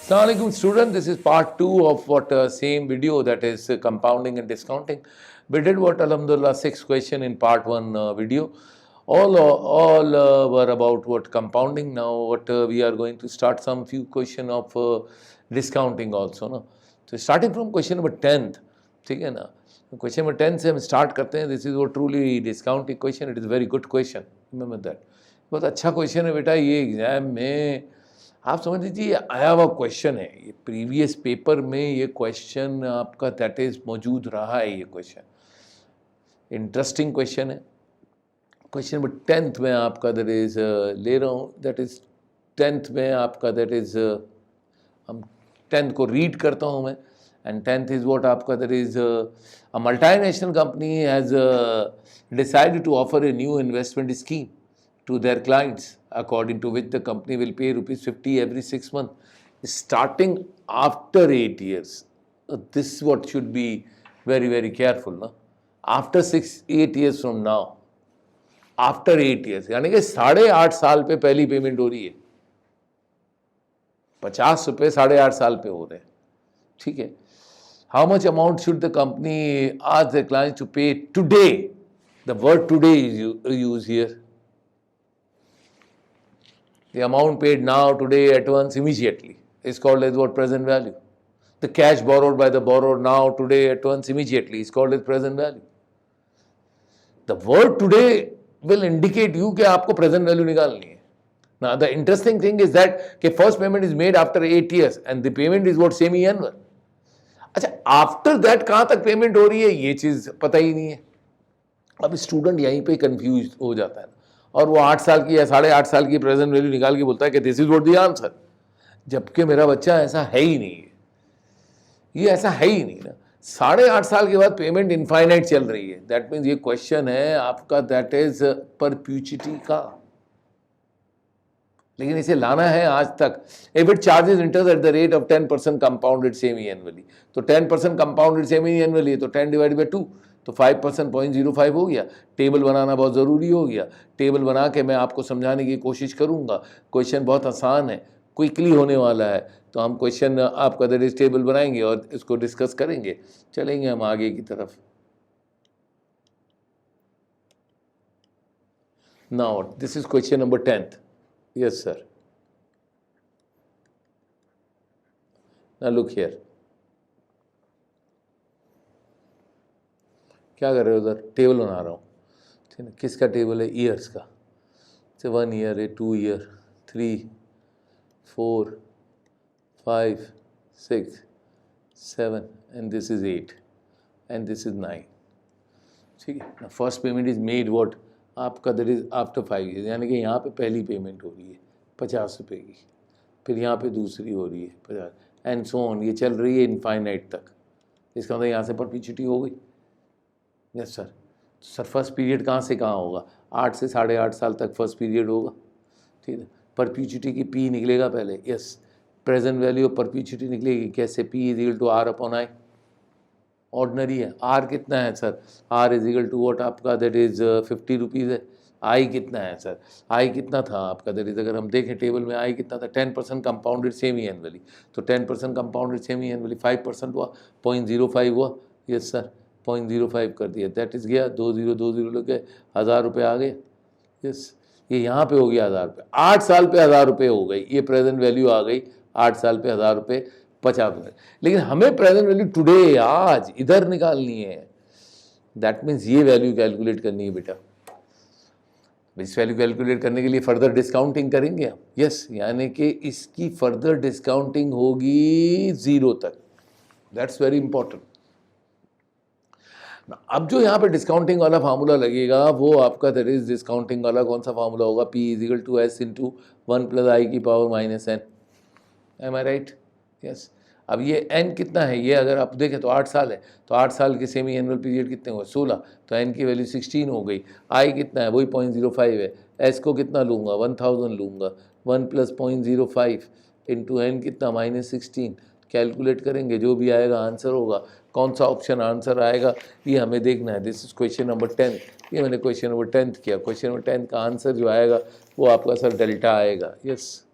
Assalamualaikum student, this is part 2 of what same video, that is compounding and discounting. We did what alhamdulillah 6 question in part 1 video. All were about what compounding. Now what we are going to start some few question of discounting also. No? So starting from question number 10th, ठीक है ना, question number 10 से हम start करते हैं. This is वो truly discounting question. It is very good question. Remember that. बहुत अच्छा क्वेश्चन है बेटा. ये एग्जाम में आप समझ लीजिए आया हुआ क्वेश्चन है. ये प्रीवियस पेपर में ये क्वेश्चन आपका दैट इज मौजूद रहा है. ये क्वेश्चन इंटरेस्टिंग क्वेश्चन है. क्वेश्चन नंबर 10th में आपका दैट इज ले रहा हूँ. दैट इज 10th में आपका दैट इज हम 10th को रीड करता हूँ मैं. एंड 10th इज व्हाट आपका that is a multinational company has decided to offer a new investment scheme to their clients, according to which the company will pay ₹50 every 6 months, starting after 8 years. This is what should be very, very careful. No? After 8 years from now, after 8 years, यानी कि 8.5 साल पे पहली payment हो रही है. 50 रुपये 8.5 साल पे हो रहे हैं. ठीक है. How much amount should the company ask their clients to pay today? The word today is used here. The amount paid now, today, at once, immediately is called as what? Present value. The cash borrowed by the borrower now, today, at once, immediately is called as present value. The word today will indicate you कि आपको present value निकालनी है. Now the interesting thing is that कि first payment is made after 8 years and the payment is what? Semi-annual. अच्छा, after that कहाँ तक payment हो रही है ये चीज़ पता ही नहीं है. अब स्टूडेंट यहीं पे कंफ्यूज हो जाता है और वो 8 साल की या 8.5 साल की प्रेजेंट वैल्यू निकाल के बोलता है कि this is what the answer, जबकि मेरा बच्चा ऐसा है ही नहीं है. ये ऐसा है ही नहीं ना. 8.5 साल के बाद पेमेंट इनफाइनाइट चल रही है. दैट मीन्स ये क्वेश्चन है आपका दैट इज परप्यूचिटी का. लेकिन इसे लाना है आज तक. If it charges interest at the rate of 10% compounded semi annually, तो 10% कंपाउंडेड सेमी एनुअली तो 10 डिवाइड बाई 2, तो 5% 0.05 हो गया. टेबल बनाना बहुत ज़रूरी हो गया. टेबल बना के मैं आपको समझाने की कोशिश करूँगा. क्वेश्चन बहुत आसान है, क्विकली होने वाला है. तो हम क्वेश्चन आपका दैट इज टेबल बनाएंगे और इसको डिस्कस करेंगे. चलेंगे हम आगे की तरफ. Now this is question number 10th. Yes, sir. Now look here. क्या कर रहे हो उधर? टेबल बना रहा हूँ. ठीक है. किसका टेबल है? ईयर्स का. 1 year है, 2 year, 3, 4, 5, 6, 7 and this is 8 and this is 9. ठीक है. Now first payment is made what? आपका दैट इज आफ्टर 5 years, यानी कि यहाँ पे पहली पेमेंट हो रही है 50 रुपये की. फिर यहाँ पे दूसरी हो रही है 50 एंड सो ऑन. ये चल रही है इनफाइनाइट तक. इसका मतलब यहाँ से परपीचुटी हो गई. Yes sir. Sir first period कहाँ से कहाँ होगा? 8 से 8.5 साल तक फर्स्ट पीरियड होगा. ठीक है. परपीचुटी की पी निकलेगा पहले. Yes. Present value of perpetuity निकलेगी कैसे? P is equal to R upon I. Ordinary है. आर कितना है sir? R is equal to what आपका दैट इज 50 रुपीज़ है. आई कितना है सर? आई कितना था आपका दैट इज, अगर हम देखें टेबल में आई कितना था? 10% कंपाउंडेड सेमी एनुअली. तो 10% कंपाउंडेड सेमी एनुअली 5% हुआ, 0.05 हुआ. Yes sir. 0.05 कर दिया. दैट इज गया 2020 लग गए, 1000 रुपये आ गए. यस. ये यहाँ पे हो गया 1000 रुपये. 8 साल पे 1000 रुपये हो गई. ये प्रेजेंट वैल्यू आ गई. 8 साल पे 1000 रुपये 50 रुपये. लेकिन हमें प्रेजेंट वैल्यू टुडे, आज, इधर निकालनी है. दैट मीन्स ये वैल्यू कैलकुलेट करनी है बेटा. इस वैल्यू कैलकुलेट करने के लिए फर्दर डिस्काउंटिंग करेंगे हम. यस. यानी कि इसकी फर्दर डिस्काउंटिंग होगी 0 तक. That's very important. अब जो यहाँ पे डिस्काउंटिंग वाला फार्मूला लगेगा वो आपका दैट इज डिस्काउंटिंग वाला कौन सा फार्मूला होगा? P is equal to S into 1 + i की power -n. Am I right? Yes. अब ये n कितना है? ये अगर आप देखें तो 8 साल है. तो 8 साल के सेमी एनुअल पीरियड कितने हुए? 16. तो n की वैल्यू 16 हो गई. i कितना है? वही 0.05 है. s को कितना लूँगा? 1000 लूँगा. 1 + 0.05 इंटू n कितना? -16. कैलकुलेट करेंगे, जो भी आएगा आंसर होगा. कौन सा ऑप्शन आंसर आएगा ये हमें देखना है. This is question number 10. ये मैंने क्वेश्चन नंबर 10 किया. क्वेश्चन नंबर 10 का आंसर जो आएगा वो आपका सर डेल्टा आएगा. यस.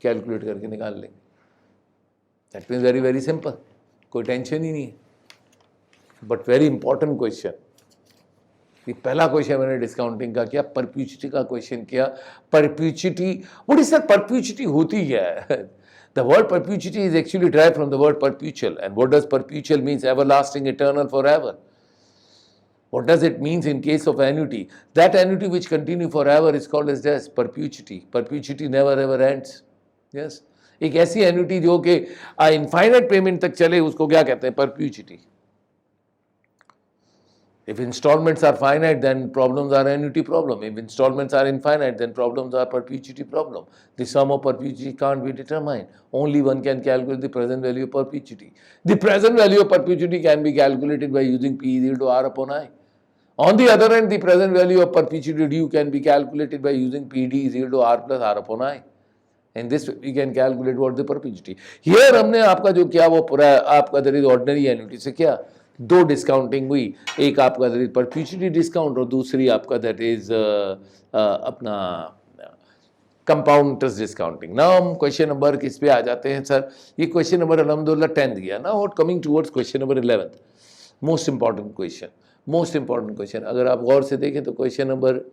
कैलकुलेट करके निकाल लेंगे। That means very very simple, कोई टेंशन ही नहीं है। बट वेरी इंपॉर्टेंट क्वेश्चन, ये पहला क्वेश्चन मैंने डिस्काउंटिंग का किया, परप्यूचिटी का क्वेश्चन किया। परप्यूचिटी, व्हाट इज सर परप्यूचिटी, होती क्या है? The word perpetuity is actually derived from the word perpetual. And what does perpetual means? Everlasting, eternal, forever. What does it means in case of annuity? That annuity which continue forever is called as this perpetuity. Perpetuity never ever ends. Yes. एक ऐसी annuity जो कि infinite payment तक चले, उसको क्या कहते हैं? परप्यूचिटी। If installments are finite, then problems are annuity problem. If installments are infinite, then problems are perpetuity problem. The sum of perpetuity can't be determined. Only one can calculate the present value of perpetuity. The present value of perpetuity can be calculated by using P is equal to R upon I. On the other hand, the present value of perpetuity due can be calculated by using PD is equal to R plus R upon I. And this we can calculate what the perpetuity. Here हमने आपका जो किया वो पूरा आपका there is ordinary annuity से क्या दो डिस्काउंटिंग हुई, एक आपका दैट इज परप्यूचिटी डिस्काउंट और दूसरी आपका दैट इज अपना कंपाउंड इंटरेस्ट डिस्काउंटिंग। नाउ हम क्वेश्चन नंबर किस पे आ जाते हैं सर? ये क्वेश्चन नंबर अल्हम्दुलिल्लाह 10th गया ना, और coming towards question number 11th, most important question, most important question. अगर आप गौर से देखें तो क्वेश्चन नंबर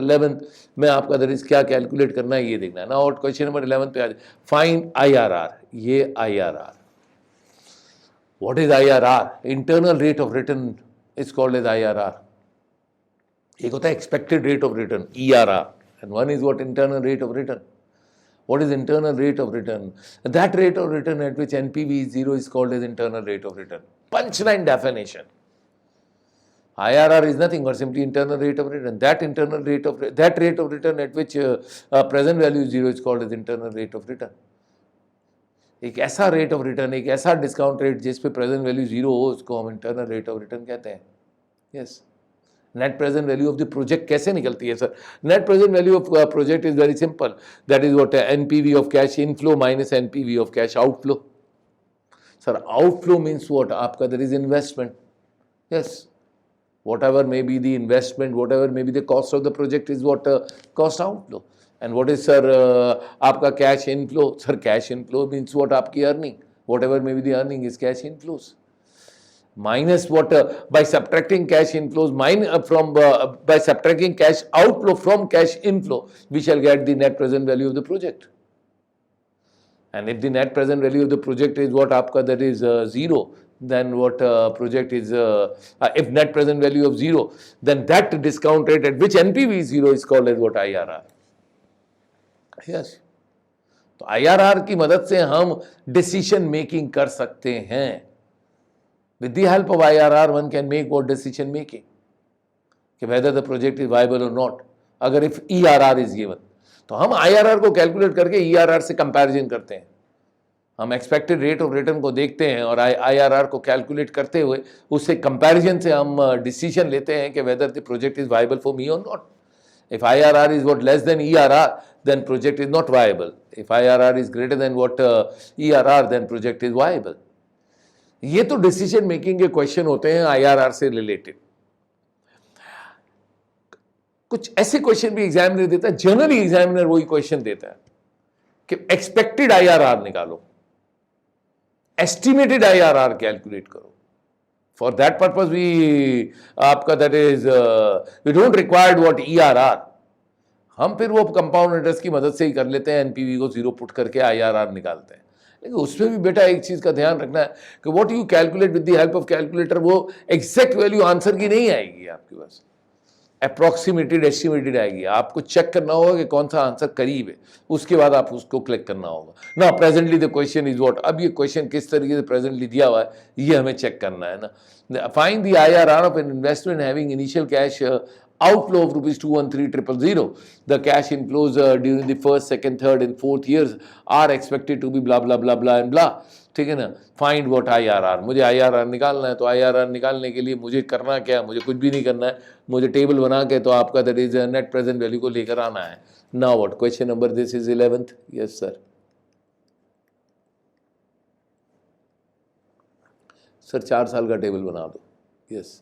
11 में आपका दैट इज क्या कैलकुलेट करना है ये देखना है ना। और क्वेश्चन नंबर 11 पे आ जाए, फाइंड IRR। ये IRR, what is IRR? Internal rate of return is called as IRR. एक होता है expected rate of return, ERR, and one is what? Internal rate of return. What is internal rate of return? That rate of return at which NPV is 0 is called as internal rate of return. Punchline definition. IRR is nothing but simply internal rate of return. That rate of return at which present value is 0 is called as internal rate of return. एक ऐसा rate of return, एक ऐसा discount rate जिस पे present value zero हो, उसको हम internal rate of return कहते हैं। Yes. Net present value of the project कैसे निकलती है sir? Net present value of project is very simple, that is what NPV of cash inflow minus NPV of cash outflow. Sir outflow means what? आपका there is investment. Yes, whatever may be the investment, whatever may be the cost of the project is what cost outflow. And what is sir आपका cash inflow? Sir cash inflow means what? आपकी earning, whatever may be the earning is cash inflows. Minus what? By subtracting cash inflows by subtracting cash outflow from cash inflow, we shall get the net present value of the project. And if the net present value of the project is what? आपका that is 0. Then what project is, if net present value of 0, then that discount rate at which NPV is 0 is called as what? IRR. Yes. तो IRR की मदद से हम decision making कर सकते हैं। With the help of IRR one can make what decision making, कि whether the project is viable or not. अगर if ERR is given, तो हम IRR को कैलकुलेट करके ERR से कंपैरिजन करते हैं। हम एक्सपेक्टेड रेट ऑफ रिटर्न को देखते हैं और IRR को कैलकुलेट करते हुए उससे कंपैरिजन से हम डिसीजन लेते हैं कि whether the project is viable for me और not. If IRR is what less than ERR, then project is not viable. If IRR is greater than what ERR, then project is viable. ये तो decision making के question होते हैं IRR से related. कुछ ऐसे question भी एग्जामिनर देता है, जनरली एग्जामिनर वही क्वेश्चन देता है कि एक्सपेक्टेड IRR निकालो, एस्टिमेटेड IRR कैलकुलेट करो। फॉर दैट पर्पज वी आपका that is we don't required what ERR। हम फिर वो कंपाउंड इंटरेस्ट की मदद से ही कर लेते हैं, NPV को 0 पुट करके IRR निकालते हैं। लेकिन उसमें भी बेटा एक चीज का ध्यान रखना है कि what you calculate with the help of calculator, वो एग्जैक्ट वैल्यू आंसर की नहीं आएगी आपके पास, अप्रॉक्सीमेटेड एस्टिमेटेड आएगी। आपको चेक करना होगा कि कौन सा आंसर करीब है, उसके बाद आप उसको क्लिक करना होगा ना। Presently the question is what, अब ये क्वेश्चन किस तरीके से प्रेजेंटली दिया हुआ है ये हमें चेक करना है ना। Find the IRR of an investment having initial cash outflow of rupees 213,000. The cash inflows during the first, second, third and fourth years are expected to be blah blah blah blah and blah. ठीक है ना। Find what IRR, मुझे IRR निकालना है। तो IRR निकालने के लिए मुझे करना क्या है? मुझे कुछ भी नहीं करना है, मुझे टेबल बना के तो आपका that is net present value को लेकर आना है। Now what question number this is 11th। Yes sir. Sir 4 साल का टेबल बना दो। यस।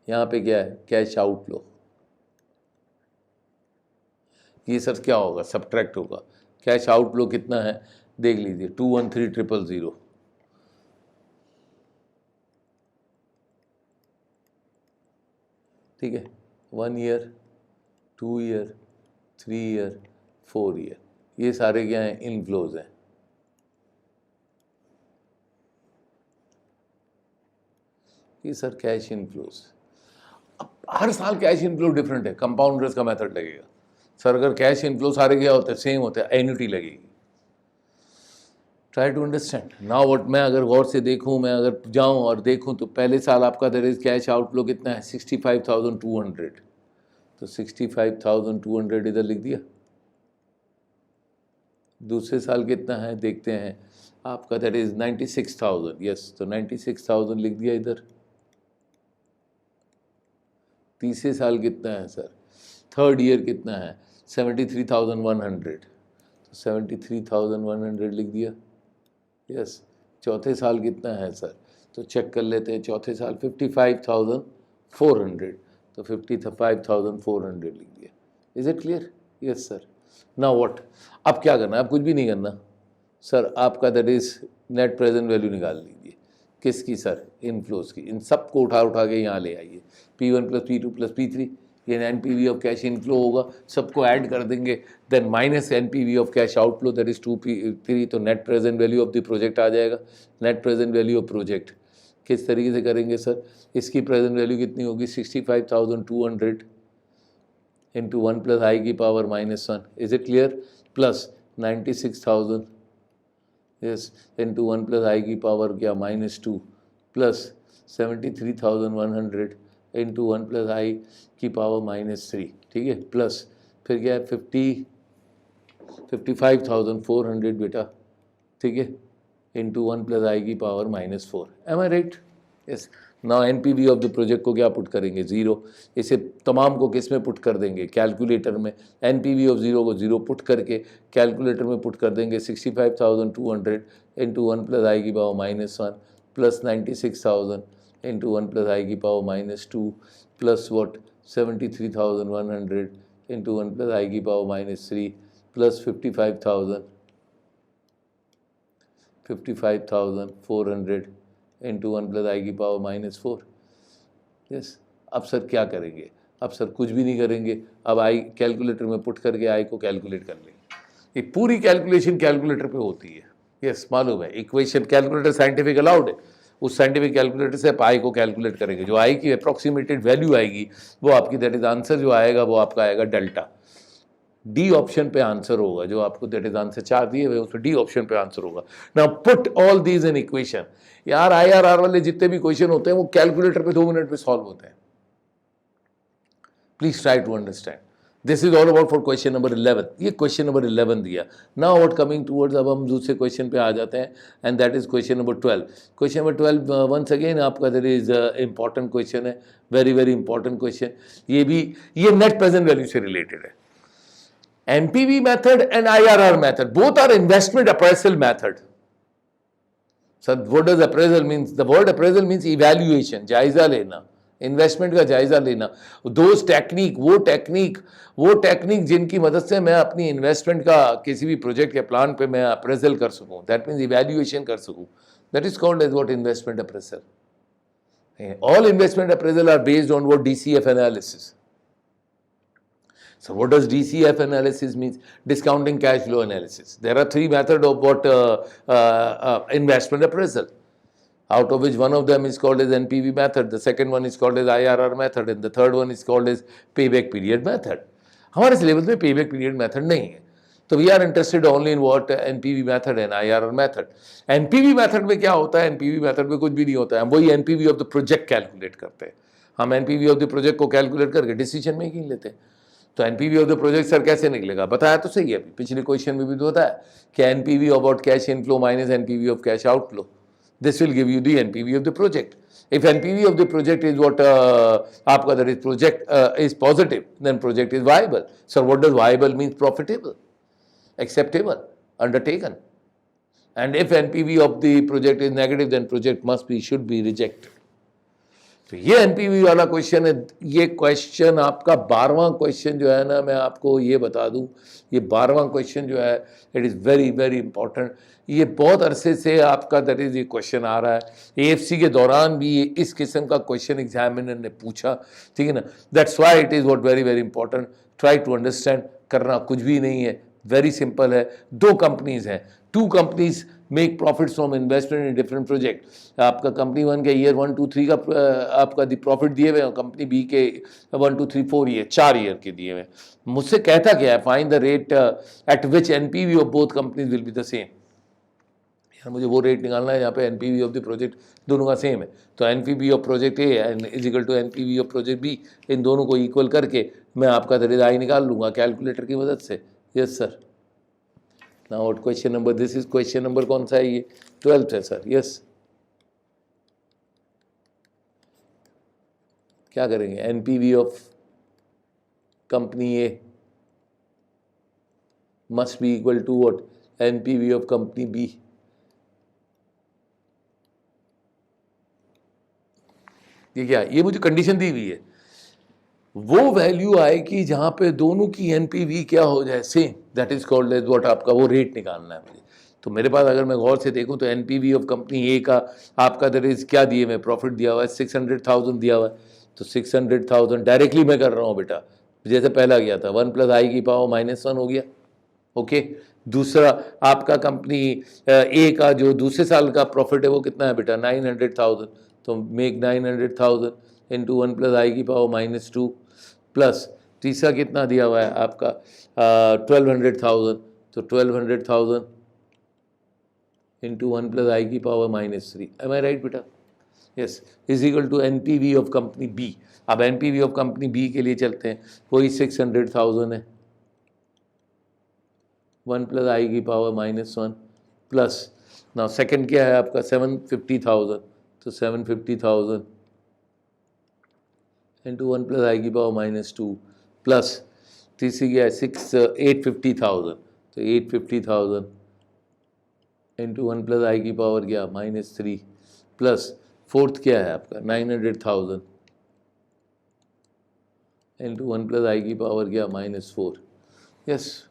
यहाँ पे क्या है? Cash outflow. ये सर क्या होगा, सब्ट्रैक्ट होगा। कैश आउटफ्लो कितना है देख लीजिए, 213,000। ठीक है, 1 ईयर, 2 ईयर, 3 ईयर, 4 ईयर, ये सारे क्या हैं, इनफ्लोज हैं। ये सर कैश इनफ्लोज। अब हर साल कैश इनफ्लो डिफरेंट है, कंपाउंडर्स का मेथड लगेगा। सर अगर कैश इनफ्लो सारे क्या होते हैं, सेम होते हैं, एन्युटी लगेगी। Try to understand now what. मैं अगर गौर से देखूं, मैं अगर जाऊं और देखूं तो पहले साल आपका देयर इज कैश आउटफ्लो कितना है, 65,200। तो 65,200 इधर लिख दिया। दूसरे साल कितना है देखते हैं, आपका दैट इज 96,000। यस, तो 96,000 लिख दिया इधर। तीसरे साल कितना है सर, थर्ड ईयर कितना है, 73,100। तो 73,100 लिख दिया। यस, चौथे साल कितना है सर, तो चेक कर लेते हैं। चौथे साल 55,400, तो 55,400 लिख दिया। Is it clear? Yes sir. Now what, अब क्या करना है, अब कुछ भी नहीं करना सर। आपका that is net present value निकाल लीजिए। किसकी सर, इनफ्लोज की। इन सबको उठा के यहाँ ले आइए, P1 + P2 + P3, ये NPV ऑफ कैश इनफ्लो होगा, सबको ऐड कर देंगे। Then minus NPV of cash outflow that is 2P3, तो net present value of the project आ जाएगा। Net present value of project किस तरीके से करेंगे सर, इसकी प्रेजेंट वैल्यू कितनी होगी, 65,200 इंटू 1 + i की power -1, is it clear, plus 96,000 yes into 1 + i की पावर क्या -2, प्लस 73,100 इंटू 1 + i की पावर -3। ठीक है, प्लस फिर क्या है 55,400 बेटा। ठीक है, इंटू 1 + i की power -4। Am I right? Yes. Now NPV of the project को क्या पुट करेंगे, 0। इसे तमाम को किस में पुट कर देंगे, कैलकुलेटर में। NPV ऑफ 0 को 0 पुट करके कैलकुलेटर में पुट कर देंगे। 65,200 इंटू 1 + i की पावर -1, प्लस 96,000 इंटू 1 + i की power -2, plus what 73,100 into 1 + i की पावर -3, प्लस 55,400 इंटू 1 + i की पावर -4। यस, अब सर क्या करेंगे, अब सर कुछ भी नहीं करेंगे। अब आई कैलकुलेटर में पुट करके आई को कैलकुलेट कर लेंगे। ये पूरी कैलकुलेशन कैलकुलेटर पे होती है। यस, मालूम है, इक्वेशन कैलकुलेटर साइंटिफिक अलाउड है। उस साइंटिफिक कैलकुलेटर से आप आई को कैलकुलेट करेंगे। जो आई की अप्रॉक्सीमेटेड वैल्यू आएगी वो आपकी, दैट इज आंसर जो आएगा वो आपका आएगा डेल्टा। डी ऑप्शन पे आंसर होगा, जो आपको दैट इज आंसर 4 दिए हुए उसमें डी ऑप्शन पे आंसर होगा। Now put all these in equation. यार IRR वाले जितने भी क्वेश्चन होते हैं वो कैलकुलेटर पे 2 मिनट में सॉल्व होते हैं। Please try to understand. This is all about for question number 11। ये क्वेश्चन नंबर 11 दिया। नाउ व्हाट कमिंग टूवर्ड्स, अब हम दूसरे क्वेश्चन पे आ जाते हैं, and that is question number 12। Question number 12 once again आपका देयर इज इंपॉर्टेंट क्वेश्चन है, वेरी वेरी इंपॉर्टेंट क्वेश्चन। ये नेट प्रेजेंट वैल्यू से रिलेटेड है। NPV method and IRR method, both are investment appraisal method. So what does appraisal means? The word appraisal means evaluation, जायजा लेना, investment का जायजा लेना। Those technique, वो technique जिनकी मदद से मैं अपनी इन्वेस्टमेंट का किसी भी प्रोजेक्ट के प्लान पे मैं अप्रेजल कर सकूं, दैट मीन्स इवैल्यूएशन कर सकूं, that is called as what, investment appraisal. All investment appraisal are based on what, DCF analysis. So what does DCF analysis means? Discounting cash flow analysis. There are 3 methods of what investment appraisal, out of which one of them is called as NPV method, the second one is called as IRR method, and the third one is called as payback period method. हमारे syllabus में payback period method नहीं है, तो we are interested only in what NPV method and IRR method. NPV method में क्या होता है? NPV method में कुछ भी नहीं होता है, हम वही NPV of the project calculate करते हैं। हम NPV of the project को कैलकुलेट करके डिसीजन मेकिंग लेते हैं। तो NPV of the project sir कैसे निकलेगा, बताया तो सही है, पिछले क्वेश्चन में भी तो बताया कि NPV about cash inflow minus NPV of cash outflow, this will give you the NPV of the project. If NPV of the project is what, आपका that is project is positive, then project is viable. Sir what does viable means? Profitable, acceptable, undertaken. And if NPV of the project is negative, then project must be, should be rejected. तो ये NPV वाला question है। ये question आपका 12वां question जो है ना, मैं आपको ये बता दूं, ये 12वां क्वेश्चन जो है it is very very important. ये बहुत अरसे से आपका दैट इज ये क्वेश्चन आ रहा है। एएफसी के दौरान भी ये इस किस्म का क्वेश्चन एग्जामिनर ने पूछा, ठीक है ना। That's why it is what very very important, try to understand. करना कुछ भी नहीं है, वेरी सिंपल है। दो कंपनीज हैं, two companies make profits from investment in different project. आपका कंपनी 1 के ईयर 1 2 3 का आपका प्रॉफिट दिए हुए हैं, कंपनी बी के 1 2 3 4 ईयर 4 ईयर के दिए हुए हैं। मुझसे कहता क्या है, find the rate at which NPV of both companies will be the same. यार मुझे वो रेट निकालना है यहाँ पे एनपीवी ऑफ द प्रोजेक्ट दोनों का सेम है। तो NPV of project A is equal to NPV of project B, इन दोनों को इक्वल करके मैं आपका दैट इज आई निकाल लूँगा कैलकुलेटर की मदद से। Yes sir. Now what question number, this is question number कौन सा है ये, 12th है सर। यस, क्या करेंगे, NPV of company A must be equal to what, NPV of company B. ये क्या, ये मुझे कंडीशन दी हुई है, वो वैल्यू आएगी जहां पे दोनों की एनपीवी क्या हो जाए same, that is called as what, आपका वो रेट निकालना है मुझे। तो मेरे पास अगर मैं गौर से देखूं तो एनपीवी ऑफ कंपनी ए का आपका दैट इज क्या दिए मैं, प्रॉफिट दिया हुआ है 600,000 दिया हुआ है। तो 600,000 डायरेक्टली मैं कर रहा हूँ बेटा, जैसे पहला गया था 1 + i की पावर -1 हो गया। ओके, दूसरा आपका कंपनी ए का जो दूसरे साल का प्रॉफिट है वो कितना है बेटा, 900,000। तो मेक 900,000 इंटू 1 + i की पावर -2 प्लस तीसरा कितना दिया हुआ है आपका 1200,000। तो 1200,000 इंटू 1 + i की पावर -3। एम आई राइट बेटा? Yes, is equal to NPV of company B. अब एनपीवी ऑफ कंपनी बी के लिए चलते हैं, वही 600,000 है, 1 + i की पावर -1 प्लस नाउ सेकंड क्या है आपका 750,000। तो 750,000 इंटू 1 + i की पावर -2 प्लस तीसरी क्या है 850,000। तो 850,000 इंटू 1 + i की पावर क्या -3 प्लस फोर्थ क्या है आपका 900,000 इंटू 1 + i की पावर क्या -4। यस,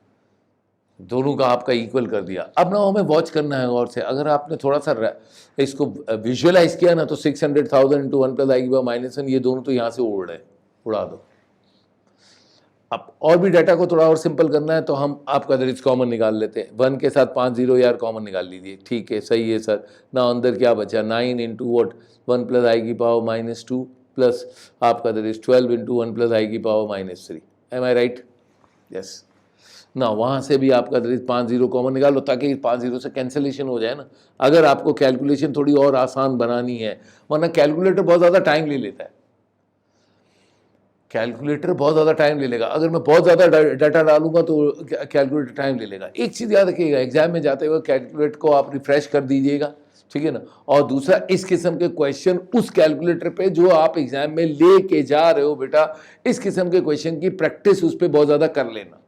दोनों का आपका इक्वल कर दिया। अब ना हमें वॉच करना है गौर से, अगर आपने थोड़ा सा इसको विजुअलाइज किया ना तो 600,000 इंटू 1 + i की पावर -1, ये दोनों तो यहाँ से उड़ रहे, उड़ा दो। अब और भी डाटा को थोड़ा और सिंपल करना है तो हम आपका दरिज कॉमन निकाल लेते हैं, 1 के साथ 5 0 यार कॉमन निकाल लीजिए। ठीक है, सही है सर। ना अंदर क्या बचा 9 इंटू वॉट 1 + i की पावर -2 प्लस आपका दरिज 12 इंटू 1 + i की power -3। Am I right? Yes. ना वहाँ से भी आपका दरिज 5 0 कॉमन निकाल लो ताकि 5 0 से कैंसिलेशन हो जाए ना, अगर आपको कैलकुलेशन थोड़ी और आसान बनानी है, वरना कैलकुलेटर बहुत ज़्यादा टाइम ले लेता है। कैलकुलेटर बहुत ज़्यादा टाइम ले लेगा, अगर मैं बहुत ज़्यादा डाटा डालूंगा तो कैलकुलेटर टाइम ले लेगा। एक चीज़ याद रखिएगा, एग्जाम में जाते हुए कैलकुलेटर को आप रिफ्रेश कर दीजिएगा, ठीक है ना। और दूसरा, इस किस्म के क्वेश्चन उस कैलकुलेटर पे जो आप एग्जाम में लेके जा रहे हो बेटा, इस किस्म के क्वेश्चन की प्रैक्टिस उस पर बहुत ज़्यादा कर लेना।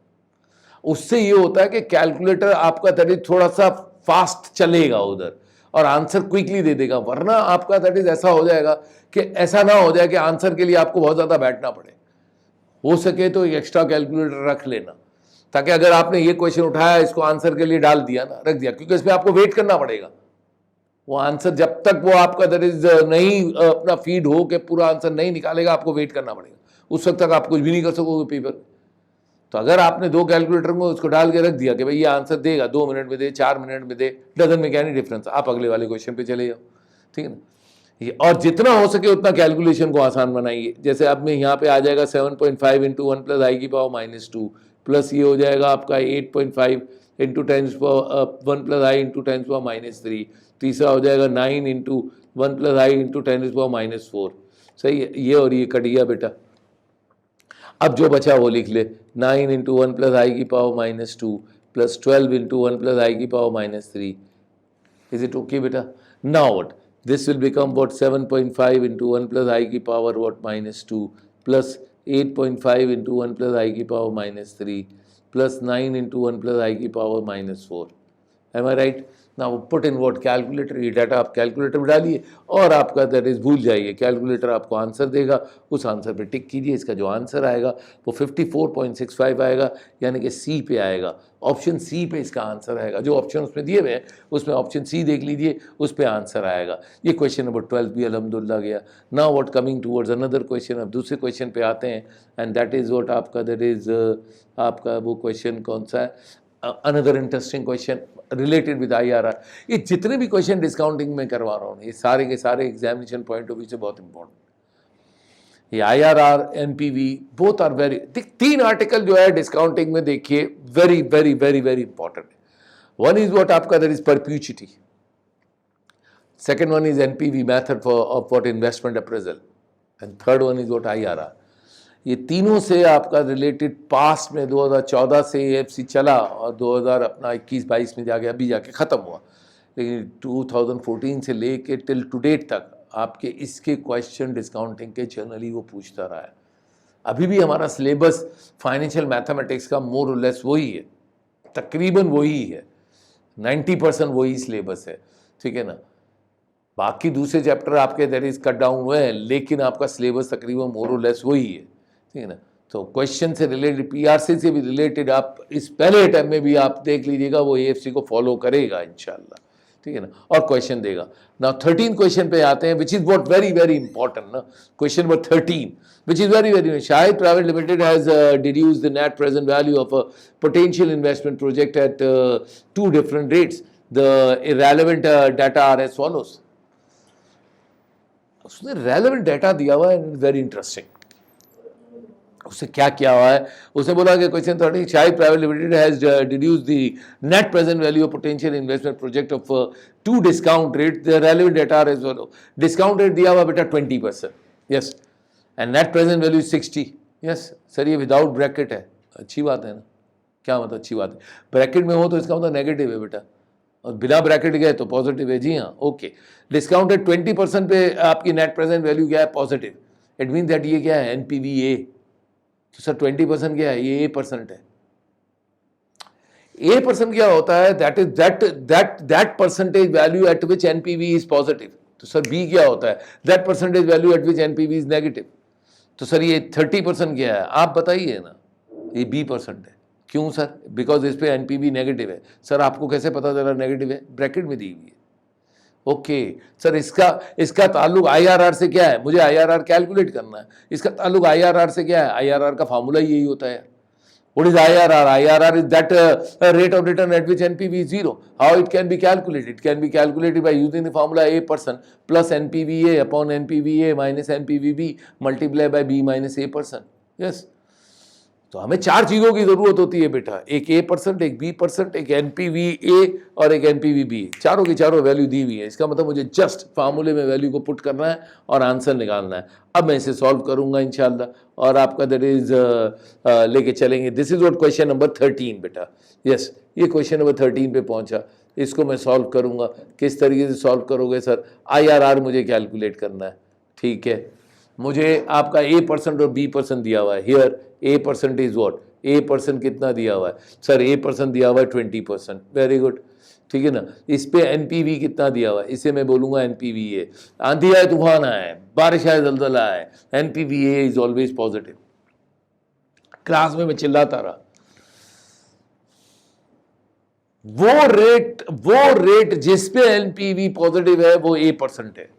उससे ये होता है कि कैलकुलेटर आपका दैट इज थोड़ा सा फास्ट चलेगा उधर और आंसर क्विकली दे देगा, वरना आपका दैट इज ऐसा हो जाएगा कि ऐसा ना हो जाए कि आंसर के लिए आपको बहुत ज़्यादा बैठना पड़े। हो सके तो एक्स्ट्रा कैलकुलेटर रख लेना, ताकि अगर आपने ये क्वेश्चन उठाया, इसको आंसर के लिए डाल दिया ना, रख दिया, क्योंकि इसमें आपको वेट करना पड़ेगा। वो आंसर जब तक वो आपका दैट इज नहीं अपना फीड हो के पूरा आंसर नहीं निकालेगा, आपको वेट करना पड़ेगा। उस वक्त तक आप कुछ भी नहीं कर सकोगे पेपर। तो अगर आपने दो कैलकुलेटर में उसको डाल के रख दिया कि भाई ये आंसर देगा 2 मिनट में दे, 4 मिनट में दे, डजन में क्या नहीं डिफरेंस, आप अगले वाले क्वेश्चन पे चले जाओ, ठीक है ना। ये और जितना हो सके उतना कैलकुलेशन को आसान बनाइए। जैसे अब में यहाँ पे आ जाएगा 7.5 इंटू 1 + i की पावर -2 प्लस ये हो जाएगा आपका 8.5 इंटू 10 1 + i इंटू 10 -3। तीसरा हो जाएगा 9 इंटू 1 + i इंटू 10 -4। सही है, ये और ये कट गया बेटा। अब जो बचा वो लिख ले, 9 इंटू 1 + i की पावर -2 प्लस 12 इंटू 1 + i की पावर -3। इज इट ओके बेटा? Now what, this will become what 7.5 into 1 + i की power what -2 plus 8.5 into 1 + i की पावर -3 प्लस 9 into 1 + i की पावर -4। Am I right? ना वो put in what calculator, ये data आप calculator में डालिए और आपका दैट इज भूल जाइए, कैलकुलेटर आपको आंसर देगा, उस आंसर पे टिक कीजिए, इसका जो आंसर आएगा वो 54.65 आएगा, यानी कि सी पे आएगा, ऑप्शन सी पे इसका आंसर आएगा। जो ऑप्शन उसमें दिए हुए हैं उसमें ऑप्शन सी देख लीजिए, उस पर आंसर आएगा। ये क्वेश्चन नंबर 12 भी अल्हम्दुलिल्लाह गया। Now what coming towards another question, अब दूसरे क्वेश्चन पे आते हैं, एंड दैट इज़ व्हाट आपका दैट इज़ आपका वो क्वेश्चन कौन सा है, another interesting question related with IRR। ये जितने भी क्वेश्चन डिस्काउंटिंग में करवा रहा हूँ ये सारे के सारे एग्जामिनेशन पॉइंट ऑफ व्यू से बहुत इंपॉर्टेंट। ये IRR NPV both are very, 3 article जो है डिस्काउंटिंग में देखिए very very very very important है। वन इज व्हाट आपका that is perpetuity, second one is NPV method for of what investment appraisal, and third one is what IRR। ये तीनों से आपका रिलेटेड पास्ट में 2014 से AFC चला और 2000 अपना 21-22 में जाके अभी जाके ख़त्म हुआ, लेकिन 2014 से लेके टिल टू डेट तक आपके इसके क्वेश्चन डिस्काउंटिंग के जनरली वो पूछता रहा है। अभी भी हमारा सिलेबस फाइनेंशियल मैथमेटिक्स का मोर और लेस वही है, तकरीबन वही है, 90% वही सिलेबस है, ठीक है ना। बाकी दूसरे चैप्टर आपके दैट इज कट डाउन हुए हैं, लेकिन आपका सिलेबस तकरीबन मोर और लेस वही है, ठीक है ना। तो क्वेश्चन से रिलेटेड, PRC से भी रिलेटेड आप इस पहले अटैम्प्ट में भी आप देख लीजिएगा, वो AFC को फॉलो करेगा इंशाल्लाह, ठीक है ना, और क्वेश्चन देगा। नाउ 13 क्वेश्चन पे आते हैं, which is what very very important ना, question number 13 which is very very, Shahid Private Limited has deduced the net present value of a potential investment project at 2 different rates. The irrelevant data are as follows. उसने relevant data दिया हुआ है, very interesting. उससे क्या किया हुआ है, उसने बोला कि question 30, Shahid private limited has deduce the net present value of potential investment project of 2 discount rate, the relevant data are as follow. Discount rate दिया हुआ बेटा 20%, yes, and net present value 60, yes sir. ये without bracket है, अच्छी बात है ना, क्या मतलब अच्छी बात है, ब्रैकेट में हो तो इसका मतलब नेगेटिव है बेटा, और बिना ब्रैकेट गए तो पॉजिटिव है, जी हाँ, ओके। डिस्काउंटेड 20% पे आपकी नेट प्रेजेंट वैल्यू क्या है, पॉजिटिव, इट मीन दैट ये क्या है, NPVA। तो सर 20% क्या है, ये A% है। A% क्या होता है, that is that percentage value eight which NPV is positive. तो सर B क्या होता है, that percentage value eight which NPV is negative. तो सर ये 30% क्या है, आप बताइए ना, ये B% है। क्यों सर, बिकॉज इस पे NPV नेगेटिव है। सर आपको कैसे पता चला नेगेटिव है, ब्रैकेट में दी हुई है। ओके सर, इसका ताल्लुक IRR से क्या है, मुझे IRR कैलकुलेट करना है, इसका ताल्लुक IRR से क्या है, IRR का फार्मूला यही होता है। What is IRR? IRR is that rate of return at which NPV is 0. How it can be calculated? It can be calculated by using the formula A% plus NPVA upon NPVA minus NPVB multiplied by B minus A%. Yes. तो हमें 4 चीज़ों की ज़रूरत होती है बेटा, एक A%, एक B%, एक NPVA और एक NPVB। चारों की चारों वैल्यू दी हुई है। इसका मतलब मुझे जस्ट फार्मूले में वैल्यू को पुट करना है और आंसर निकालना है। अब मैं इसे सॉल्व करूंगा इंशाल्लाह, और आपका दैट इज लेके चलेंगे। This is what question number 13 बेटा, यस, ये क्वेश्चन नंबर 13 पे पहुंचा। इसको मैं सॉल्व करूंगा। किस तरीके से सॉल्व करोगे सर, IRR मुझे कैलकुलेट करना है, ठीक है। मुझे आपका A% और B% दिया हुआ है। Here A% is what, A% कितना दिया हुआ है सर, A% दिया हुआ है 20%, वेरी गुड, ठीक है ना। इस पे NPV कितना दिया हुआ है, इसे मैं बोलूंगा NPVA। आंधी आए तूफान आए, बारिश आए जलजला आए, NPVA is always positive. Class में मैं चिल्लाता रहा, वो रेट जिस पे NPV पॉजिटिव है वो A% है।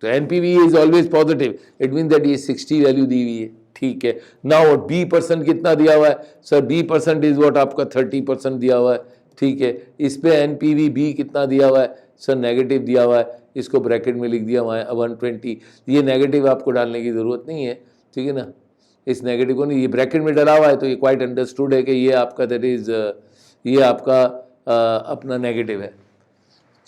तो NPV is always positive, it mean that ये 60 वैल्यू दी हुई है, ठीक है। नाउ B% कितना दिया हुआ है सर, B% इज व्हाट आपका 30% दिया हुआ है, ठीक है। इस पे NPV B कितना दिया हुआ है सर, नेगेटिव दिया हुआ है, इसको ब्रैकेट में लिख दिया हुआ है 120। ये नेगेटिव आपको डालने की ज़रूरत नहीं है, ठीक है ना, इस नेगेटिव को नहीं, ये ब्रैकेट में डला हुआ है तो ये क्वाइट अंडरस्टूड है कि ये आपका दैट इज ये आपका अपना नेगेटिव है।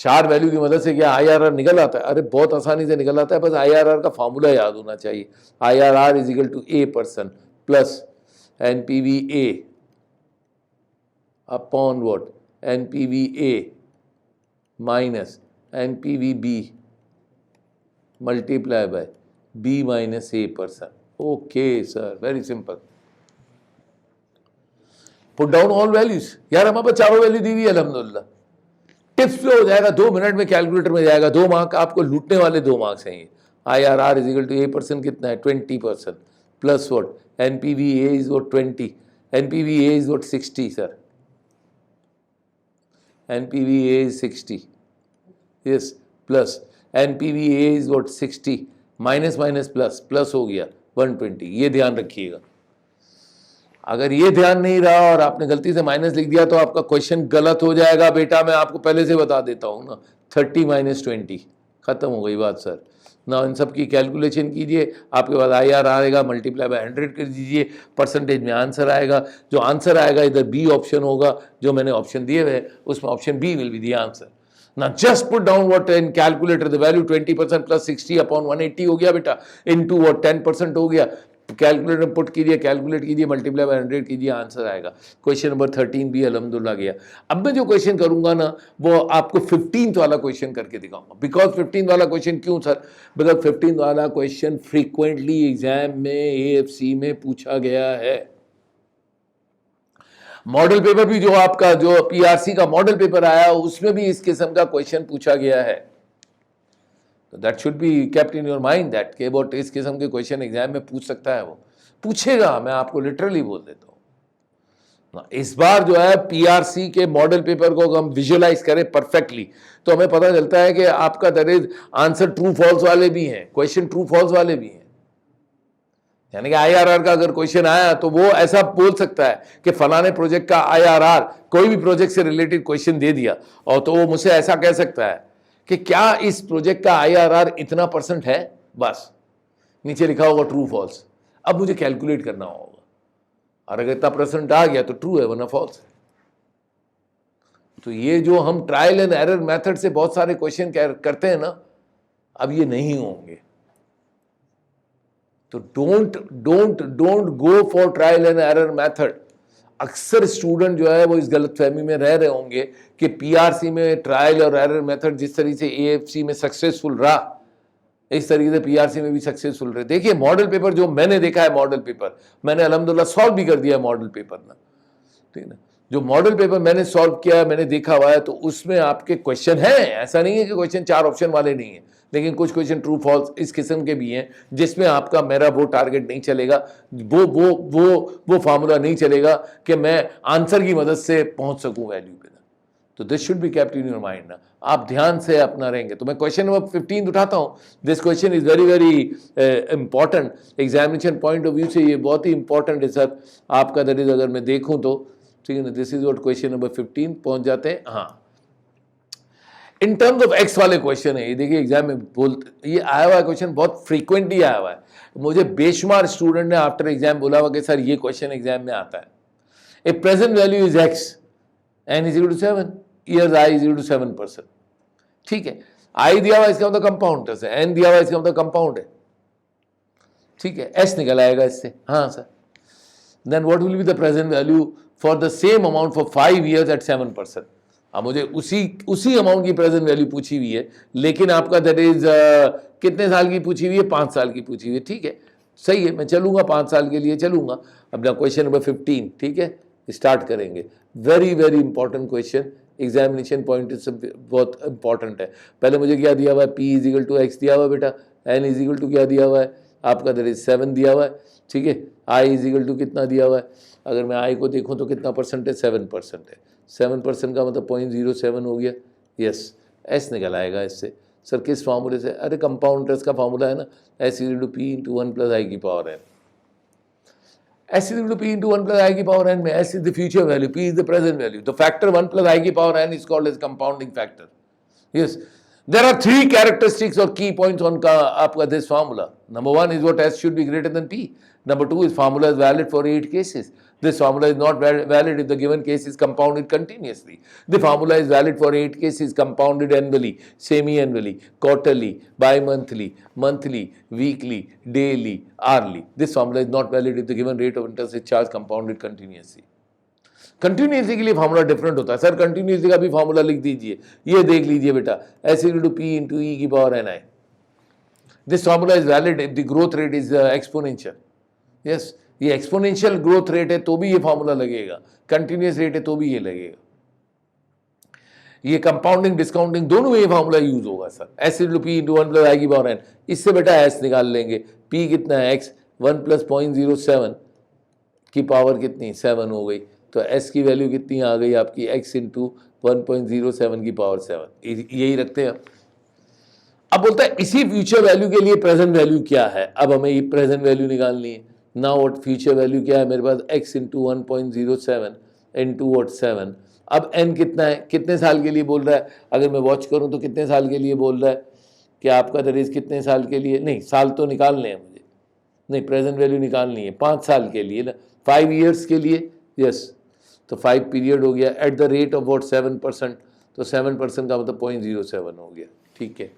4 वैल्यू की मदद से क्या IRR निकल आता है, अरे बहुत आसानी से निकल आता है, बस IRR का फार्मूला याद होना चाहिए। IRR is equal to A% plus NPVA upon what, NPVA minus NPVB multiply by B minus A%। Okay sir, very simple. Put down all values. यार हमारे पास चारों वैल्यू दी हुई है अल्हम्दुलिल्लाह। टिप्स पे हो जाएगा, 2 मिनट में कैलकुलेटर में जाएगा, 2 मार्क आपको लूटने वाले 2 मार्क्स हैं ये। IRR is equal to A% कितना है 20% plus what NPVA is what 20, NPVA is what 60 sir, NPVA is 60, yes, plus NPVA is what 60 minus minus plus plus हो गया 120। ये ध्यान रखिएगा, अगर ये ध्यान नहीं रहा और आपने गलती से माइनस लिख दिया तो आपका क्वेश्चन गलत हो जाएगा बेटा, मैं आपको पहले से बता देता हूँ ना। 30 माइनस 20 खत्म हो गई बात सर। ना इन सब की कैलकुलेशन कीजिए, आपके पास IRR आएगा, मल्टीप्लाई बाय 100 कर दीजिए, परसेंटेज में आंसर आएगा। जो आंसर आएगा इधर बी ऑप्शन होगा, जो मैंने ऑप्शन दिए हुए उसमें option B will be the answer. ना just put down what in calculator the value 20% plus 60 upon 180 हो गया बेटा, इनटू व्हाट 10% हो गया। कैलकुलेटर पुट कीजिए, कैलकुलेट कीजिए, मल्टीप्लाई बाय 100 कीजिए, आंसर आएगा। क्वेश्चन नंबर 13 भी अल्हम्दुलिल्लाह गया। अब मैं जो क्वेश्चन करूंगा ना वो आपको 15th वाला क्वेश्चन करके दिखाऊंगा। बिकॉज 15th वाला क्वेश्चन क्यों सर? बिकॉज 15th वाला क्वेश्चन फ्रीक्वेंटली एग्जाम में AFC में पूछा गया है। मॉडल पेपर भी जो आपका जो PRC का मॉडल पेपर आया उसमें भी इस किस्म का क्वेश्चन पूछा गया है। That should be kept in your mind that के अबाउट इस किस्म के क्वेश्चन एग्जाम में पूछ सकता है, वो पूछेगा, मैं आपको लिटरली बोल देता हूँ। इस बार जो है PRC के मॉडल पेपर को हम विजुअलाइज करें परफेक्टली तो हमें पता चलता है कि आपका there is answer true false वाले भी हैं, क्वेश्चन ट्रू फॉल्स वाले भी हैं। यानी कि IRR का अगर क्वेश्चन आया तो वो ऐसा बोल सकता है कि फलाने प्रोजेक्ट का IRR, कोई भी प्रोजेक्ट से रिलेटेड क्वेश्चन दे दिया और तो वो मुझसे ऐसा कह सकता है कि क्या इस प्रोजेक्ट का IRR इतना % है, बस नीचे लिखा होगा ट्रू फॉल्स। अब मुझे कैलकुलेट करना होगा और अगर इतना % आ गया तो ट्रू है वरना फॉल्स है। तो ये जो हम ट्रायल एंड एरर मेथड से बहुत सारे क्वेश्चन करते हैं ना, अब ये नहीं होंगे। तो don't go for trial and error method. अक्सर स्टूडेंट जो है वो इस गलतफहमी में रह रहे होंगे कि PRC में ट्रायल और एरर मेथड जिस तरीके से AFC में सक्सेसफुल रहा इस तरीके से PRC में भी सक्सेसफुल रहे। देखिए मॉडल पेपर जो मैंने देखा है, मॉडल पेपर मैंने अल्हम्दुलिल्लाह सॉल्व भी कर दिया है मॉडल पेपर ना, ठीक है ना। जो मॉडल पेपर मैंने सॉल्व किया है, मैंने देखा हुआ है, तो उसमें आपके क्वेश्चन हैं, ऐसा नहीं है कि क्वेश्चन 4 ऑप्शन वाले नहीं है, लेकिन कुछ क्वेश्चन ट्रू फॉल्स इस किस्म के भी हैं जिसमें आपका मेरा वो टारगेट नहीं चलेगा, वो फार्मूला नहीं चलेगा कि मैं आंसर की मदद से पहुंच सकूं वैल्यू पे ना। तो this should be kept in your mind ना, आप ध्यान से अपना रहेंगे। तो मैं क्वेश्चन नंबर 15 उठाता हूं। This question is very very important examination point of view से, ये बहुत ही इंपॉर्टेंट है सर आपका। दर इज अगर मैं देखूं तो ठीक है ना, this is what question number 15 पहुंच जाते हैं। हाँ, इन टर्म्स ऑफ एक्स वाले क्वेश्चन है ये, देखिए एग्जाम में बोलते ये आया हुआ क्वेश्चन बहुत फ्रीक्वेंटली आया हुआ है। मुझे बेशुमार स्टूडेंट ने आफ्टर एग्जाम बोला हुआ कि सर ये क्वेश्चन एग्जाम में आता है। A present value is x, n is equal to 7, years i is equal to 7%। ठीक है, i दिया हुआ इसका मतलब कंपाउंड है, n दिया हुआ इसका मतलब कंपाउंड है। ठीक है, s निकल आएगा इससे। हाँ sir, then what will be the present value for the same amount for 5 years at 7%। अब मुझे उसी अमाउंट की प्रेजेंट वैल्यू पूछी हुई है, लेकिन आपका दैट इज कितने साल की पूछी हुई है? 5 साल की पूछी हुई है। ठीक है, सही है, मैं चलूंगा 5 साल के लिए चलूंगा। अपना क्वेश्चन नंबर 15, ठीक है, स्टार्ट करेंगे। Very very important question, examination point से बहुत इंपॉर्टेंट है। पहले मुझे क्या दिया हुआ है? P is equal to X दिया हुआ है बेटा, n इज इक्वल टू क्या दिया हुआ है आपका? दैट इज 7 दिया हुआ है। ठीक है, i इज इक्वल टू कितना दिया हुआ है? अगर मैं i को देखूं तो कितना % है? 7% है। 7% का मतलब 0.07 हो गया। यस, s निकल आएगा इससे। सर किस फार्मूले से? अरे कंपाउंड इंटरेस्ट का फार्मूला है ना, s is equal to p into 1 plus i की power n। s is equal to p into 1 plus i की पावर n में s is the future value, p is the present value. The factor 1 plus i की power n is called as compounding factor. Yes, there are 3 characteristics or key points on आपका this formula. Number 1 is what s should be greater than p. Number 2 is formula is valid for 8 cases. This formula is not valid if the given case is compounded continuously. The formula is valid for 8 cases compounded annually, semi-annually, quarterly, bi-monthly, monthly, weekly, daily, hourly. This formula is not valid if the given rate of interest is charged compounded continuously. Continuously के लिए formula different होता है। Sir continuously का भी formula लिख दीजिए, ये देख लीजिए बेटा, s equal to p into e की power n i। This formula is valid if the growth rate is exponential. Yes, ये एक्सपोनेंशियल ग्रोथ रेट है तो भी ये फॉर्मूला लगेगा, कंटिन्यूस रेट है तो भी ये लगेगा, ये कंपाउंडिंग डिस्काउंटिंग दोनों में ये फॉर्मूला यूज होगा sir. S into P into 1 plus i की पावर एन, इससे बेटा एस निकाल लेंगे, पी कितना है एक्स, 1 प्लस 0.07 की पावर कितनी 7 हो गई, तो एस की वैल्यू कितनी आ गई आपकी एक्स इंटू 1.07 की पावर 7, यही रखते हैं। अब बोलता है इसी फ्यूचर वैल्यू के लिए प्रेजेंट वैल्यू क्या है, अब हमें ये प्रेजेंट वैल्यू निकालनी है। नाउ व्हाट फ्यूचर वैल्यू क्या है मेरे पास, x इंटू 1.07 इंटू व्हाट 7। अब n कितना है, कितने साल के लिए बोल रहा है, अगर मैं वॉच करूं तो कितने साल के लिए बोल रहा है कि आपका दरीज कितने साल के लिए, नहीं साल तो निकालने हैं मुझे, नहीं प्रेजेंट वैल्यू निकालनी है 5 साल के लिए ना, 5 ईयर्स के लिए, यस तो 5 पीरियड हो गया at the rate of what 7%, तो 7% का मतलब 0.07 हो गया, ठीक है।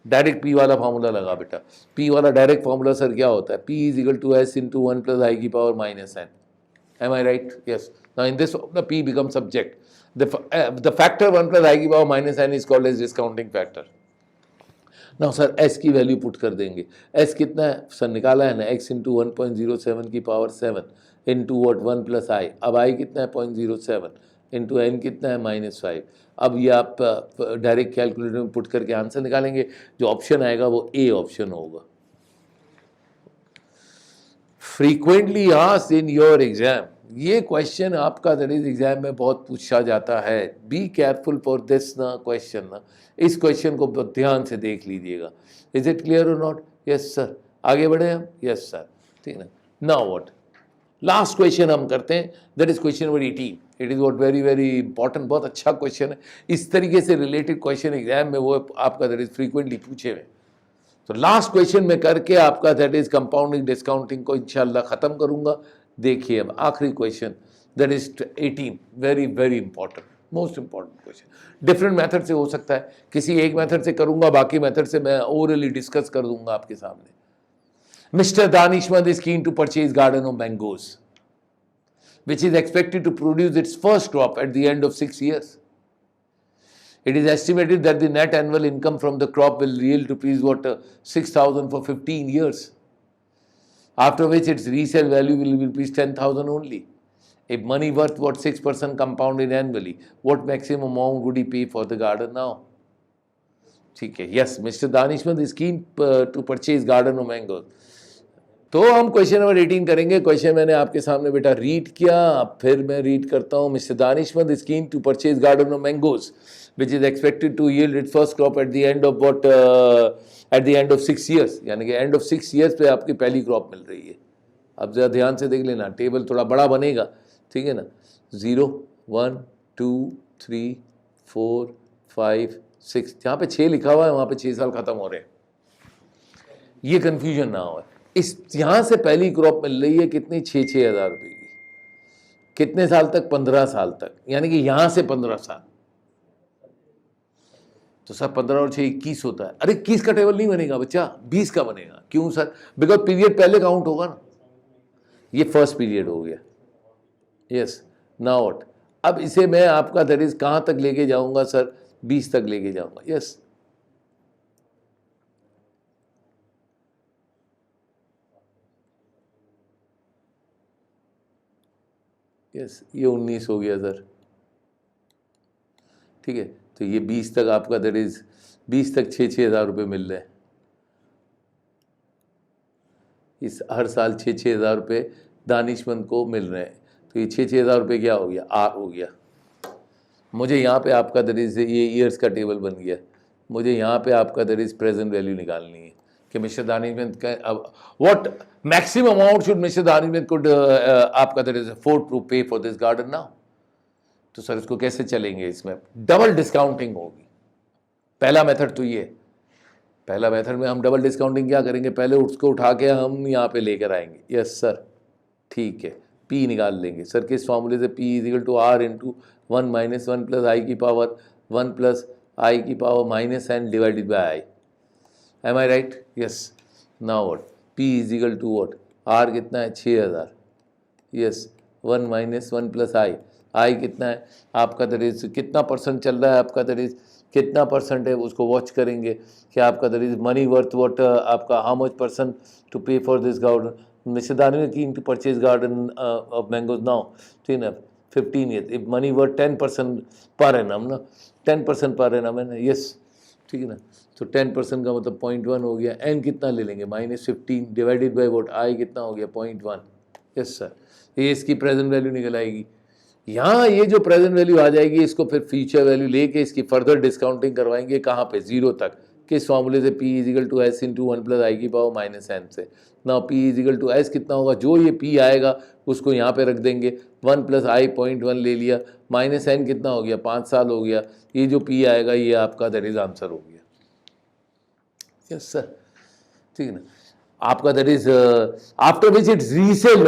डायरेक्ट पी वाला फार्मूला लगा बेटा, पी वाला डायरेक्ट फार्मूला सर क्या होता है, P is equal to S into 1 plus i की power minus n, am I right, yes. Now in this P become subject, the factor 1 plus i की power minus n is called as discounting factor. Now sir S की value put कर देंगे, S कितना है sir निकाला है ना, x into 1.07 की पावर 7 इंटू वॉट 1 प्लस आई, अब आई कितना है 0.07 इंटू एन कितना है -5। अब ये आप डायरेक्ट कैलकुलेटर में पुट करके आंसर निकालेंगे, जो ऑप्शन आएगा वो ए ऑप्शन होगा। Frequently asked in your exam, ये क्वेश्चन आपका दैट इज एग्जाम में बहुत पूछा जाता है, बी केयरफुल फॉर दिस ना क्वेश्चन ना, इस क्वेश्चन को ध्यान से देख लीजिएगा। इज इट क्लियर और नॉट, यस सर, आगे बढ़े हम, यस सर, ठीक है। नाउ व्हाट लास्ट क्वेश्चन हम करते हैं, that is question number 18, it is what very very important, बहुत अच्छा क्वेश्चन है, इस तरीके से रिलेटेड क्वेश्चन एग्जाम में वो आपका दैट इज फ्रीक्वेंटली पूछे हुए। तो लास्ट क्वेश्चन में करके आपका दैट इज कंपाउंडिंग डिस्काउंटिंग को इंशाल्लाह खत्म करूंगा। देखिए अब आखिरी question that is 18, very very important, most important question. Different method से हो सकता है, किसी एक मेथड से करूंगा, बाकी मेथड से मैं ओरली डिस्कस कर दूंगा आपके सामने। Mr. Danishmand is keen to purchase garden of mangoes, which is expected to produce its first crop at the end of 6 years. It is estimated that the net annual income from the crop will yield rupees 6,000 for 15 years, after which its resale value will be rupees 10,000 only. If money worth 6% compounded annually, what maximum amount would he pay for the garden now? ठीक है, yes, Mr. Danishmand is keen to purchase garden of mangoes. तो हम question number 18 करेंगे। Question मैंने आपके सामने बेटा read किया, अब फिर मैं रीड करता हूँ। Mister Danishmand is keen to purchase garden of mangoes which is expected to yield its first crop at the end of what at the end of 6 years, यानी कि एंड ऑफ 6 ईयर्स पे आपकी पहली क्रॉप मिल रही है। अब जरा ध्यान से देख लेना, टेबल थोड़ा बड़ा बनेगा, ठीक है ना। 0 1 2 3 4 5 6, जहाँ पे 6 लिखा हुआ है वहाँ पे 6 साल खत्म हो रहे हैं, ये कन्फ्यूजन ना हो। इस यहाँ से पहली क्रॉप मिल रही है कितनी, 6-6 हज़ार रुपये की, कितने साल तक, 15 साल तक, यानी कि यहाँ से 15 साल, तो सर 15 और 6 21 होता है। अरे 21 का टेबल नहीं बनेगा बच्चा, 20 का बनेगा। क्यों सर, बिकॉज पीरियड पहले काउंट होगा ना, ये फर्स्ट पीरियड हो गया, यस। नाउ व्हाट, अब इसे मैं आपका दैट इज कहाँ तक लेके जाऊंगा सर, 20 तक लेके जाऊंगा, यस। यस, ये 19 हो गया सर, ठीक है। तो ये 20 तक आपका दैट इज 20 तक 6-6 हज़ार रुपये मिल रहे हैं, इस हर साल 6-6 हज़ार रुपये दानिशमंद को मिल रहे हैं। तो ये 6-6 हज़ार रुपये क्या हो गया, आर हो गया। मुझे यहाँ पे आपका दैट इज ये ईयर्स का टेबल बन गया, मुझे यहाँ पे आपका दैट इज प्रेजेंट वैल्यू निकालनी है कि मिस्टर दानिशमंद का अब what maximum amount should mister Danishmand could आपका that is afford to pay for this garden now. तो सर इसको कैसे चलेंगे, इसमें डबल डिस्काउंटिंग होगी। पहला मेथड तो ये, पहला मेथड में हम डबल डिस्काउंटिंग क्या करेंगे, पहले उसको उठा के हम यहाँ पे लेकर आएंगे, यस सर, ठीक है। पी निकाल लेंगे सर किस फॉर्मूले से, P is equal to R into 1 minus 1 plus i की पावर 1 प्लस आई की power minus n divided by i, am I right, yes. Now what, P is equal to what, R कितना है 6000, yes, 1 minus 1 plus आई कितना है आपका that is, कितना percent चल रहा है आपका दैट इज, कितना परसेंट है उसको वॉच करेंगे कि आपका that is money worth what आपका how much percent to pay for this garden Mr. Danu keen to purchase garden of mangoes now. ठीक है 15 years. If money were 10% per annum ना 10% per annum है ना yes ठीक है ना तो 10% का मतलब 0.1 हो गया n कितना ले लेंगे -15 डिवाइडेड बाय व्हाट i कितना हो गया 0.1 यस सर ये इसकी प्रेजेंट वैल्यू निकल आएगी। यहाँ ये जो प्रेजेंट वैल्यू आ जाएगी इसको फिर फ्यूचर वैल्यू लेके इसकी फर्दर डिस्काउंटिंग करवाएंगे कहाँ पे 0 तक किस फॉर्मूले से p is equal to S into 1 plus i की पावर माइनस एन से ना p इजिकल टू एस कितना होगा जो ये p आएगा उसको यहाँ पे रख देंगे 1 प्लस आई 0.1 ले लिया माइनस एन कितना हो गया 5 साल हो गया ये जो p आएगा ये आपका दैट इज आंसर हो गया यस सर ठीक है ना आपका that is after which it's resale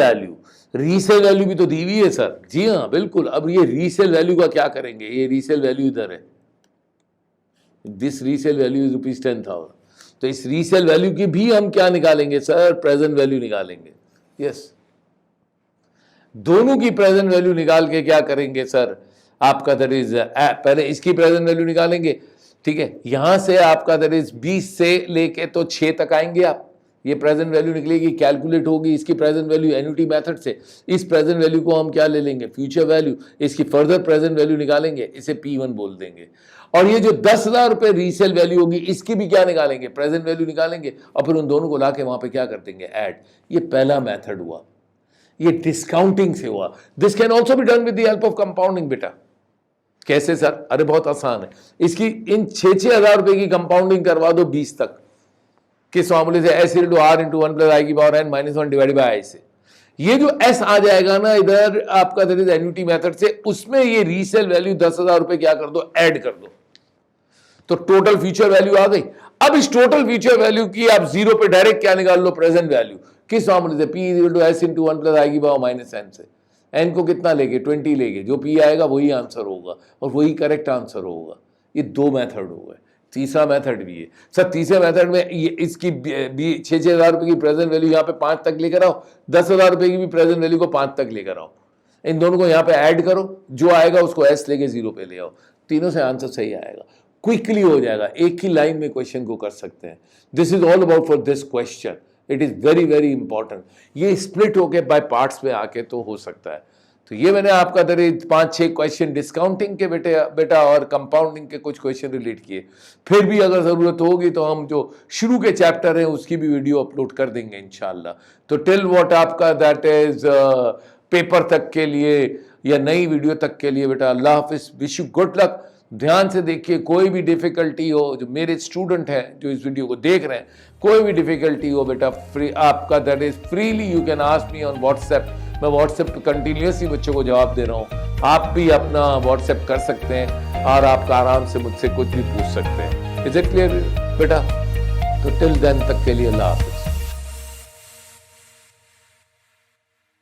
value भी तो दी हुई है सर जी हाँ बिल्कुल। अब ये रीसेल वैल्यू का क्या करेंगे ये रीसेल वैल्यू इधर है दिस रीसेल वैल्यू इज ₹10,000 तो इस रीसेल वैल्यू की भी हम क्या निकालेंगे सर प्रेजेंट वैल्यू निकालेंगे यस दोनों की प्रेजेंट वैल्यू निकाल के क्या करेंगे सर आपका दैट इज पहले इसकी प्रेजेंट वैल्यू निकालेंगे ठीक है यहां से आपका दैट इज 20 से लेके तो 6 तक आएंगे आप ये प्रेजेंट वैल्यू निकलेगी कैलकुलेट होगी इसकी प्रेजेंट वैल्यू एन्युटी मेथड से इस प्रेजेंट वैल्यू को हम क्या ले लेंगे फ्यूचर वैल्यू इसकी फर्दर प्रेजेंट वैल्यू निकालेंगे इसे P1 बोल देंगे और ये जो 10,000 रुपए रीसेल वैल्यू होगी इसकी भी क्या निकालेंगे प्रेजेंट वैल्यू निकालेंगे और फिर उन दोनों को लाके वहां पे क्या कर देंगे ऐड ये पहला मेथड हुआ ये डिस्काउंटिंग से हुआ this can also be done with the help of compounding बेटा कैसे सर अरे बहुत आसान है इसकी इन 6,000 रुपए की कंपाउंडिंग करवा दो 20 तक किस फॉर्मूले से s into R into 1 plus i की power n minus 1 divide by i से ये जो s आ जाएगा ना इधर आपका दैट इज एन्युटी मेथड से उसमें ये रीसेल वैल्यू 10,000 रुपए क्या कर दो ऐड कर दो तो टोटल फ्यूचर वैल्यू आ गई। अब इस टोटल फ्यूचर वैल्यू की आप 0 पे डायरेक्ट क्या निकाल लो प्रेजेंट वैल्यू किस फॉर्मूले से p equal to s into 1 plus i की पावर माइनस n से n को कितना लेके 20 लेके जो p आएगा वही आंसर होगा और वही करेक्ट आंसर होगा। ये 2 मेथड हो गए तीसरा मेथड भी है सर तीसरे मेथड में ये इसकी 6,000 रुपए की प्रेजेंट वैल्यू यहाँ पे 5 तक लेकर आओ 10,000 रुपए की भी प्रेजेंट वैल्यू को 5 तक लेकर आओ इन दोनों को यहाँ पे ऐड करो जो आएगा उसको s लेके 0 पे ले आओ तीनों से आंसर सही आएगा क्विकली हो जाएगा एक ही लाइन में क्वेश्चन को कर सकते हैं। This is all about for this question it is very very important ये स्प्लिट होके बाय पार्ट्स में आके तो हो सकता है। तो ये मैंने आपका दरे 5-6 क्वेश्चन डिस्काउंटिंग के बेटा और कंपाउंडिंग के कुछ क्वेश्चन रिलेट किए फिर भी अगर ज़रूरत होगी तो हम जो शुरू के चैप्टर हैं उसकी भी वीडियो अपलोड कर देंगे इंशाल्लाह। तो टिल व्हाट आपका दैट इज पेपर तक के लिए या नई वीडियो तक के लिए बेटा अल्लाह हाफिज़ विश यू गुड लक। ध्यान से देखिए कोई भी डिफिकल्टी हो जो मेरे स्टूडेंट हैं जो इस वीडियो को देख रहे हैं कोई भी डिफिकल्टी हो बेटा फ्री आपका that is freely you can ask me on WhatsApp मैं व्हाट्सएप पे कंटिन्यूसली बच्चों को जवाब दे रहा हूँ आप भी अपना व्हाट्सएप कर सकते हैं और आपका आराम से मुझसे कुछ भी पूछ सकते हैं। इज इट क्लियर बेटा? तो टिल देन तक के लिए अल्लाह हाफिज़।